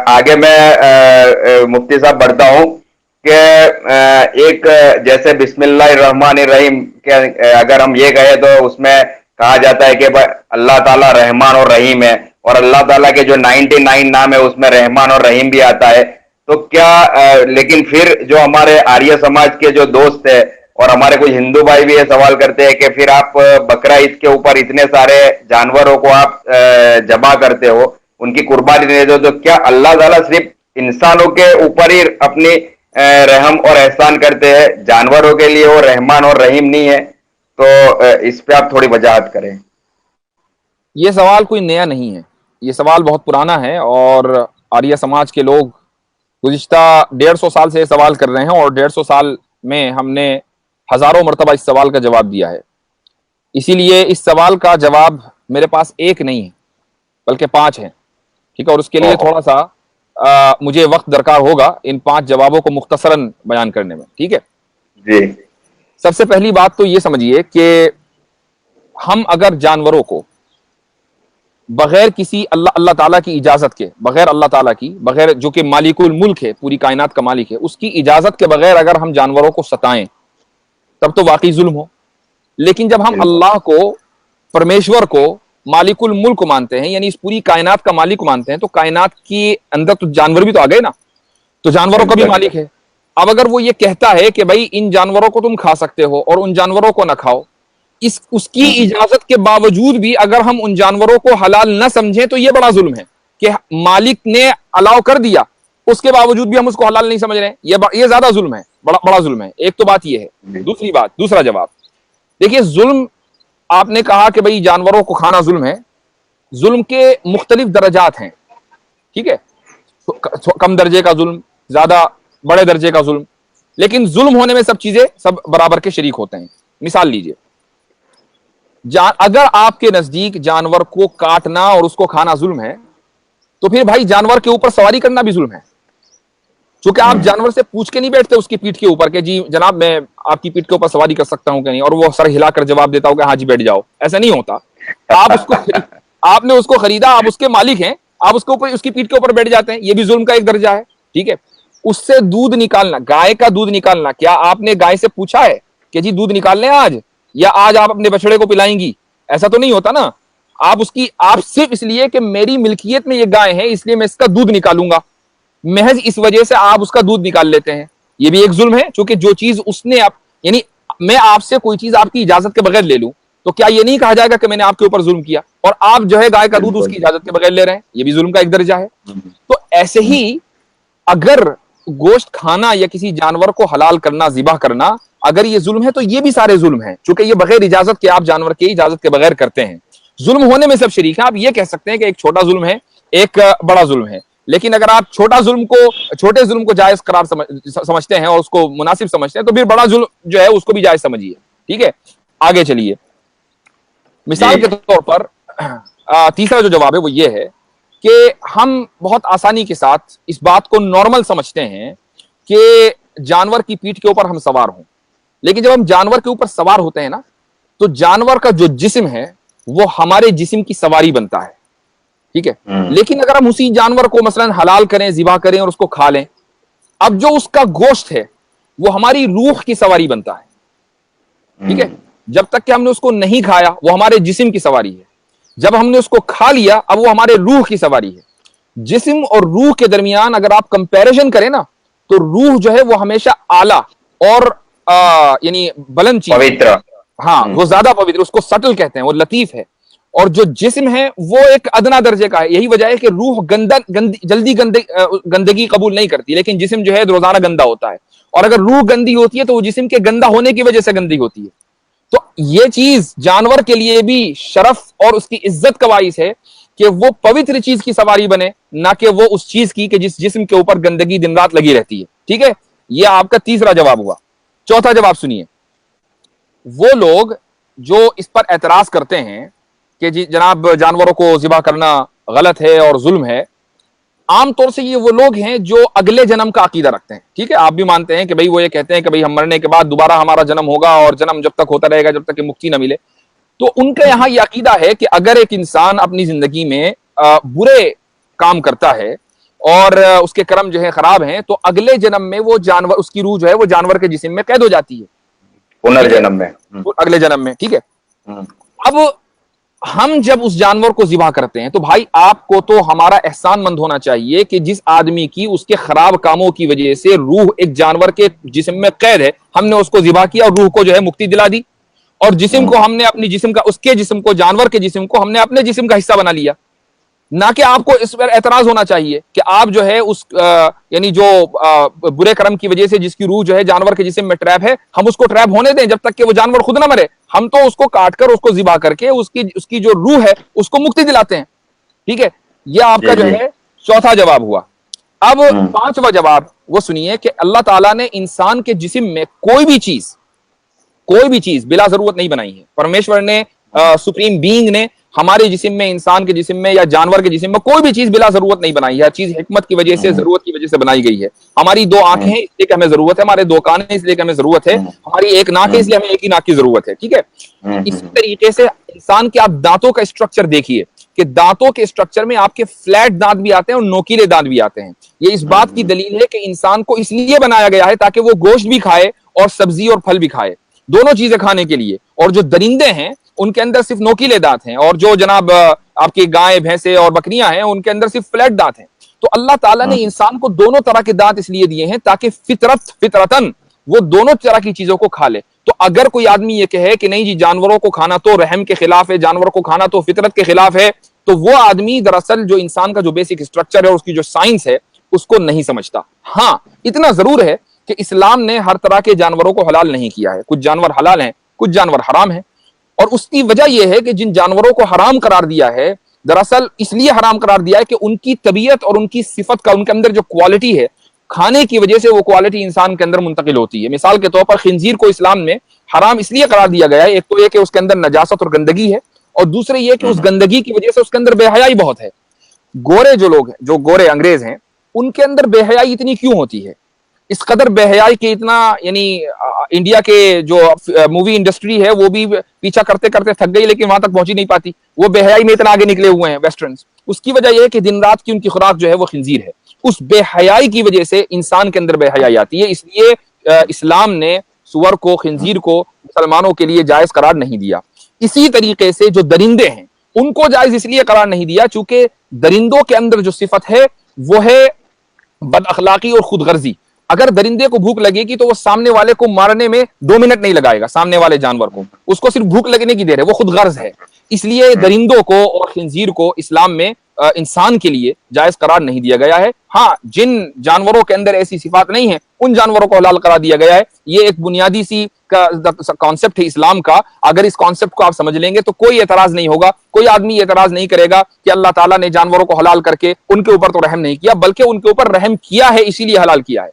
आगे मैं मुफ्ती साहब बढ़ता हूँ कि एक जैसे बिस्मिल्लाहिर्रहमानिर्रहीम के अगर हम ये कहें तो उसमें कहा जाता है कि अल्लाह ताला रहमान और रहीम है, और अल्लाह ताला के जो 99 नाम है उसमें रहमान और रहीम भी आता है। तो क्या लेकिन फिर जो हमारे आर्य समाज के जो दोस्त है और हमारे कुछ हिंदू भाई भी ये सवाल करते हैं कि फिर आप बकरा ईद के ऊपर इतने सारे जानवरों को आप जबा करते हो, उनकी कुर्बानी देते हो, तो क्या अल्लाह ताला सिर्फ इंसानों के ऊपर ही अपनी रहम और एहसान करते हैं, जानवरों के लिए वो रहमान और रहीम नहीं है? तो इस पे आप थोड़ी वजाहत करें। ये सवाल कोई नया नहीं है, ये सवाल बहुत पुराना है और आर्य समाज के लोग गुज़िश्ता 150 साल से ये सवाल कर रहे हैं और 150 साल में हमने हजारों मरतबा इस सवाल का जवाब दिया है। इसीलिए इस सवाल का जवाब मेरे पास एक नहीं है बल्कि 5 है, ठीक है। और उसके लिए थोड़ा सा मुझे वक्त दरकार होगा इन 5 जवाबों को मुख्तसरन बयान करने में, ठीक है जी। सबसे पहली बात तो ये समझिए कि हम अगर जानवरों को बगैर किसी अल्लाह ताला की इजाजत के, बगैर अल्लाह ताला की, बगैर जो कि मालिकुल मुल्क है, पूरी कायनात का मालिक है, उसकी इजाजत के बगैर अगर हम जानवरों को सताएं तब तो वाकई जुल्म हो। लेकिन जब हम अल्लाह को, परमेश्वर को मालिकुल मुल्क मानते हैं, यानी इस पूरी कायनात का मालिक मानते हैं, तो कायनात के अंदर तो जानवर भी तो आ गए ना, तो जानवरों का भी मालिक है। अब अगर वो ये कहता है कि भाई इन जानवरों को तुम खा सकते हो और उन जानवरों को ना खाओ, इस उसकी इजाजत के बावजूद भी अगर हम उन जानवरों को हलाल न समझें तो ये बड़ा जुल्म है कि मालिक ने अलाउ कर दिया, उसके बावजूद भी हम उसको हलाल नहीं समझ रहे हैं। ये ज्यादा जुल्म है, बड़ा जुल्म है। एक तो बात ये है। दूसरी बात, दूसरा जवाब देखिए, जुल्म आपने कहा कि भाई जानवरों को खाना जुल्म है। जुल्म के मुख्तलिफ दर्जात हैं, ठीक है, कम दर्जे का जुल्म, ज्यादा बड़े दर्जे का जुल्म, लेकिन जुल्म होने में सब चीजें सब बराबर के शरीक होते हैं। मिसाल लीजिए, अगर आपके नजदीक जानवर को काटना और उसको खाना जुल्म है, तो फिर भाई जानवर के ऊपर सवारी करना भी जुल्म है। क्योंकि आप जानवर से पूछ के नहीं बैठते उसकी पीठ के ऊपर कि जी जनाब मैं आपकी पीठ के ऊपर सवारी कर सकता हूं कि नहीं, और वो सर हिलाकर जवाब देता हो कि हाँ जी बैठ जाओ। ऐसा नहीं होता। आप उसको आपने उसको खरीदा, आप उसके मालिक हैं, आप उसके ऊपर, उसकी पीठ के ऊपर बैठ जाते हैं, ये भी जुल्म का एक दर्जा है, ठीक है। उससे दूध निकालना, गाय का दूध निकालना, क्या आपने गाय से पूछा है कि जी दूध निकाल लें आज, या आज आप अपने बछड़े को पिलाएंगी? ऐसा तो नहीं होता ना। आप सिर्फ इसलिए कि मेरी मिल्कियत में ये गाय है इसलिए मैं इसका दूध निकालूंगा, महज इस वजह से आप उसका दूध निकाल लेते हैं। ये भी एक जुल्म है, क्योंकि जो चीज उसने आप, यानी मैं आपसे कोई चीज आपकी इजाजत के बगैर ले लूं तो क्या ये नहीं कहा जाएगा कि मैंने आपके ऊपर जुल्म किया? और आप जो है गाय का दूध उसकी इजाजत के बगैर ले रहे हैं, ये भी जुल्म का एक दर्जा है। तो ऐसे ही अगर गोश्त खाना या किसी जानवर को हलाल करना, जिबा करना, अगर ये जुल्म है तो ये भी सारे जुल्म हैं, क्योंकि ये बगैर इजाजत के आप जानवर की इजाजत के बगैर करते हैं। जुल्म होने में सब शरीक है। आप ये कह सकते हैं कि एक छोटा जुल्म है, एक बड़ा जुल्म है, लेकिन अगर आप छोटे जुल्म को जायज करार समझते हैं और उसको मुनासिब समझते हैं तो फिर बड़ा जुल्म जो है उसको भी जायज समझिए, ठीक है। आगे चलिए, मिसाल के तौर पर तीसरा जो जवाब है वो ये है कि हम बहुत आसानी के साथ इस बात को नॉर्मल समझते हैं कि जानवर की पीठ के ऊपर हम सवार हों, लेकिन जब हम जानवर के ऊपर सवार होते हैं ना, तो जानवर का जो जिस्म है वो हमारे जिस्म की सवारी बनता है, ठीक है। लेकिन अगर हम उसी जानवर को मसलन हलाल करें, जिबा करें और उसको खा लें, अब जो उसका गोश्त है वो हमारी रूह की सवारी बनता है, ठीक है। जब तक कि हमने उसको नहीं खाया वो हमारे जिस्म की सवारी है, जब हमने उसको खा लिया अब वो हमारे रूह की सवारी है। जिस्म और रूह के दरमियान अगर आप कंपैरिजन करें ना, तो रूह जो है वो हमेशा आला और यानी बुलंद चीज, पवित्र, हाँ वो ज्यादा पवित्र, उसको सटल कहते हैं, वो लतीफ है। और जो जिस्म है वो एक अदना दर्जे का है। यही वजह है कि रूह जल्दी गंदगी कबूल नहीं करती, लेकिन जिस्म जो है रोजाना गंदा होता है। और अगर रूह गंदी होती है तो वो जिस्म के गंदा होने की वजह से गंदी होती है। तो ये चीज जानवर के लिए भी शरफ और उसकी इज्जत का बाइस है कि वो पवित्र चीज की सवारी बने, ना कि वो उस चीज की कि जिस जिस्म के ऊपर गंदगी दिन रात लगी रहती है, ठीक है। ये आपका तीसरा जवाब हुआ। चौथा जवाब सुनिए, वो लोग जो इस पर एतराज करते हैं कि जी जनाब जानवरों को जिबा करना गलत है और जुल्म है, आमतौर से ये वो लोग हैं जो अगले जन्म का अकीदा रखते हैं, ठीक है। आप भी मानते हैं कि भाई वो ये कहते हैं कि भाई हम मरने के बाद दोबारा हमारा जन्म होगा और जन्म जब तक होता रहेगा जब तक कि मुक्ति ना मिले। तो उनका यहाँ ये अकीदा है कि अगर एक इंसान अपनी जिंदगी में बुरे काम करता है और उसके कर्म जो है खराब हैं, तो अगले जन्म में वो जानवर, उसकी रूह जो है वो जानवर के जिस्म में कैद हो जाती है, पुनर्जन्म में। अगले जन्म में, ठीक है। हम्म। अब हम जब उस जानवर को ज़िबा करते हैं, तो भाई आपको तो हमारा एहसानमंद होना चाहिए कि जिस आदमी की उसके खराब कामों की वजह से रूह एक जानवर के जिस्म में कैद है, हमने उसको ज़िबा किया और रूह को जो है मुक्ति दिला दी, और जिस्म को हमने अपनी जिस्म का, उसके जिस्म को, जानवर के जिस्म को हमने अपने जिस्म का हिस्सा बना लिया। ना कि आपको इस पर एतराज होना चाहिए कि आप जो है उस यानी जो बुरे कर्म की वजह से जिसकी रूह जो है जानवर के जिस्म में ट्रैप है, हम उसको ट्रैप होने दें जब तक कि वो जानवर खुद ना मरे। हम तो उसको काट कर, उसको ज़िबा करके उसकी जो रूह है उसको मुक्ति दिलाते हैं, ठीक है। यह आपका जो है चौथा जवाब हुआ। अब पांचवा जवाब वो सुनिए कि अल्लाह ताला ने इंसान के जिस्म में कोई भी चीज बिला जरूरत नहीं बनाई है। परमेश्वर ने, सुप्रीम बीइंग ने हमारे जिस्म में, इंसान के जिस्म में या जानवर के जिस्म में कोई भी चीज बिला जरूरत नहीं बनाई है। हर चीज हिकमत की वजह से, जरूरत की वजह से बनाई गई है। हमारी दो आंखें हैं इसलिए कि हमें जरूरत है, हमारे दो कान हैं इसलिए कि हमें जरूरत है, हमारी एक नाक है इसलिए हमें एक ही नाक की जरूरत है, ठीक है। इसी तरीके से इंसान के आप दांतों का स्ट्रक्चर देखिए कि दांतों के स्ट्रक्चर में आपके फ्लैट दांत भी आते हैं और नोकीले दांत भी आते हैं। ये इस बात की दलील है कि इंसान को इसलिए बनाया गया है ताकि वो गोश्त भी खाए और सब्जी और फल भी खाए, दोनों चीजें खाने के लिए। और जो दरिंदे हैं उनके अंदर सिर्फ नोकीले दांत हैं, और जो जनाब आपकी गाय, भैंसे और बकरियां हैं उनके अंदर सिर्फ फ्लैट दांत हैं। तो अल्लाह ताला ने इंसान को दोनों तरह के दांत इसलिए दिए हैं ताकि फितरतन वो दोनों तरह की चीजों को खा ले। तो अगर कोई आदमी ये कहे कि नहीं जी जानवरों को खाना तो रहम के खिलाफ है, जानवरों को खाना तो फितरत के खिलाफ है, तो वो आदमी दरअसल जो इंसान का जो बेसिक स्ट्रक्चर है और उसकी जो साइंस है उसको नहीं समझता। हाँ, इतना जरूर है कि इस्लाम ने हर तरह के जानवरों को हलाल नहीं किया है। कुछ जानवर हलाल हैं, कुछ जानवर हराम हैं, और उसकी वजह यह है कि जिन जानवरों को हराम करार दिया है, दरअसल इसलिए हराम करार दिया है कि उनकी तबीयत और उनकी सिफत का, उनके अंदर जो क्वालिटी है, खाने की वजह से वो क्वालिटी इंसान के अंदर मुंतकिल होती है। मिसाल के तौर पर खिंजीर को इस्लाम में हराम इसलिए करार दिया गया है, एक तो यह कि उसके अंदर नजासत और गंदगी है, और दूसरे ये कि उस गंदगी की वजह से उसके अंदर बेहयाई बहुत है। गोरे जो लोग हैं, जो गोरे अंग्रेज हैं, उनके अंदर बेहयाई इतनी क्यों होती है? इस कदर बेहयाई के इतना, यानी इंडिया के जो मूवी इंडस्ट्री है वो भी पीछा करते करते थक गई लेकिन वहां तक पहुंची नहीं पाती। वो बेहयाई में इतना आगे निकले हुए हैं वेस्टर्न्स। उसकी वजह यह है कि दिन रात की उनकी खुराक जो है वो खिंजीर है। उस बेहयाई की वजह से इंसान के अंदर बेहयाई आती है, इसलिए इस्लाम ने सुअर को, खिंजीर को मुसलमानों के लिए जायज करार नहीं दिया। इसी तरीके से जो दरिंदे हैं उनको जायज इसलिए करार नहीं दिया चूंकि दरिंदों के अंदर जो सिफत है वो है बद अखलाकी और खुदगर्जी। अगर दरिंदे को भूख लगेगी तो वो सामने वाले को मारने में 2 मिनट नहीं लगाएगा। सामने वाले जानवर को, उसको सिर्फ भूख लगने की देर है, वो खुद गर्ज है। इसलिए दरिंदों को और खिंजीर को इस्लाम में इंसान के लिए जायज करार नहीं दिया गया है। हाँ, जिन जानवरों के अंदर ऐसी सिफात नहीं है उन जानवरों को हलाल करार दिया गया है। ये एक बुनियादी सी कॉन्सेप्ट है इस्लाम का। अगर इस कॉन्सेप्ट को आप समझ लेंगे तो कोई एतराज नहीं होगा, कोई आदमी एतराज नहीं करेगा कि अल्लाह ताला ने जानवरों को हलाल करके उनके ऊपर तो रहम नहीं किया, बल्कि उनके ऊपर रहम किया है, इसीलिए हलाल किया है।